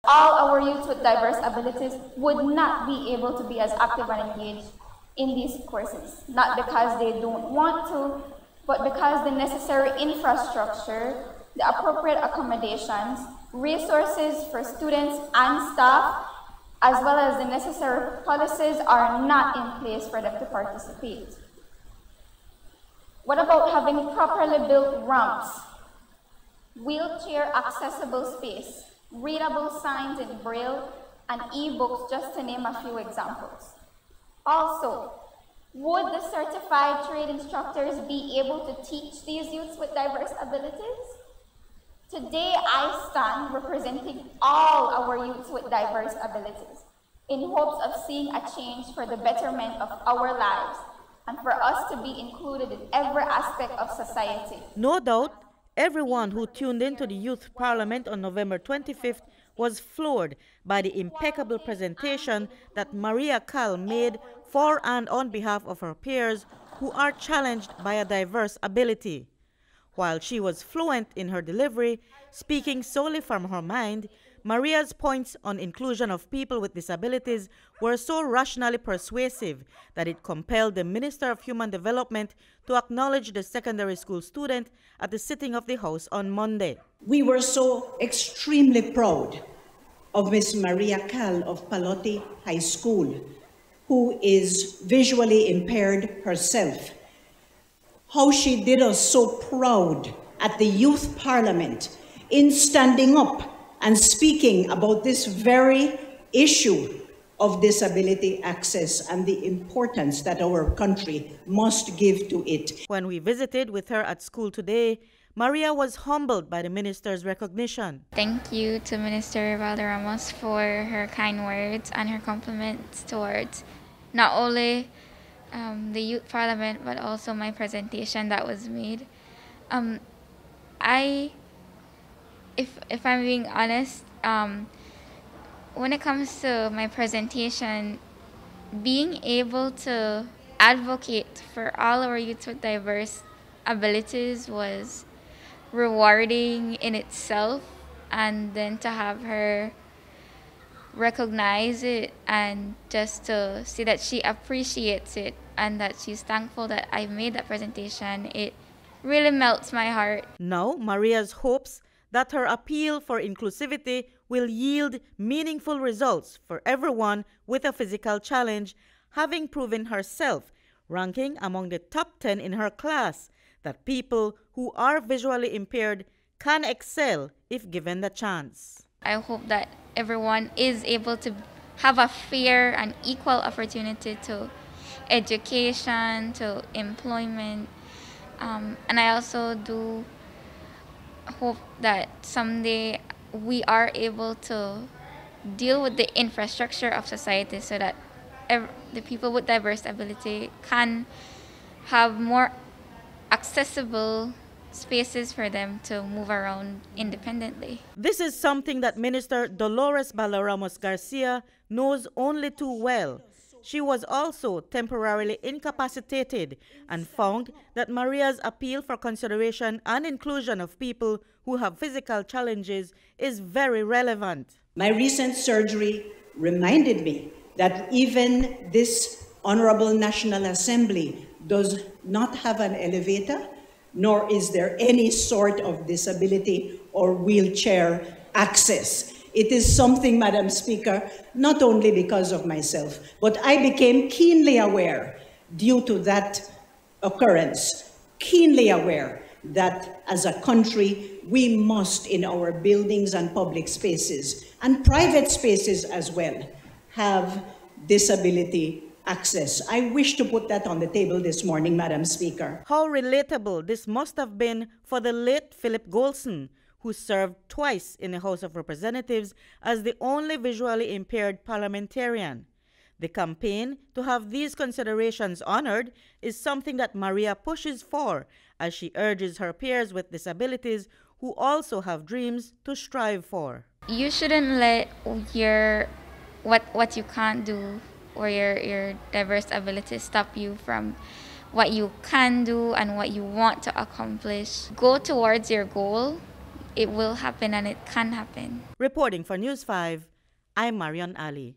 all our youth with diverse abilities would not be able to be as active and engaged in these courses, not because they don't want to, but because the necessary infrastructure, the appropriate accommodations, resources for students and staff, as well as the necessary policies are not in place for them to participate. What about having properly built ramps, wheelchair accessible space, readable signs in Braille, and e-books, just to name a few examples? Also, would the certified trade instructors be able to teach these youths with diverse abilities? Today, I stand representing all our youths with diverse abilities in hopes of seeing a change for the betterment of our lives and for us to be included in every aspect of society. No doubt, everyone who tuned into the Youth Parliament on November 25th was floored by the impeccable presentation that Maria Cal made for and on behalf of her peers who are challenged by a diverse ability. While she was fluent in her delivery, speaking solely from her mind, Maria's points on inclusion of people with disabilities were so rationally persuasive that it compelled the Minister of Human Development to acknowledge the secondary school student at the sitting of the House on Monday. We were so extremely proud of Miss Maria Cal of Palotti High School, who is visually impaired herself. How she did us so proud at the Youth Parliament in standing up and speaking about this very issue of disability access and the importance that our country must give to it. When we visited with her at school today, Maria was humbled by the minister's recognition. Thank you to Minister Valderramos for her kind words and her compliments towards not only the Youth Parliament, but also my presentation that was made. If I'm being honest, when it comes to my presentation, being able to advocate for all our youth with diverse abilities was rewarding in itself, and then to have her recognize it and just to see that she appreciates it and that she's thankful that I made that presentation, it really melts my heart. Now, Maria's hopes that her appeal for inclusivity will yield meaningful results for everyone with a physical challenge, having proven herself ranking among the top 10 in her class, that people who are visually impaired can excel if given the chance. I hope that everyone is able to have a fair and equal opportunity to education, to employment, and I also do hope that someday we are able to deal with the infrastructure of society so that the people with diverse ability can have more accessible spaces for them to move around independently. This is something that Minister Dolores Ballaramos Garcia knows only too well. She was also temporarily incapacitated and found that Maria's appeal for consideration and inclusion of people who have physical challenges is very relevant. My recent surgery reminded me that even this Honorable National Assembly does not have an elevator, nor is there any sort of disability or wheelchair access. It is something, Madam Speaker, not only because of myself, but I became keenly aware due to that occurrence, keenly aware that as a country, we must in our buildings and public spaces and private spaces as well have disability access. I wish to put that on the table this morning, Madam Speaker. How relatable this must have been for the late Philip Golson, who served twice in the House of Representatives as the only visually impaired parliamentarian. The campaign to have these considerations honored is something that Maria pushes for as she urges her peers with disabilities who also have dreams to strive for. You shouldn't let what you can't do or your diverse abilities stop you from what you can do and what you want to accomplish. Go towards your goal. it will happen and it can happen. Reporting for News 5, I'm Marion Ali.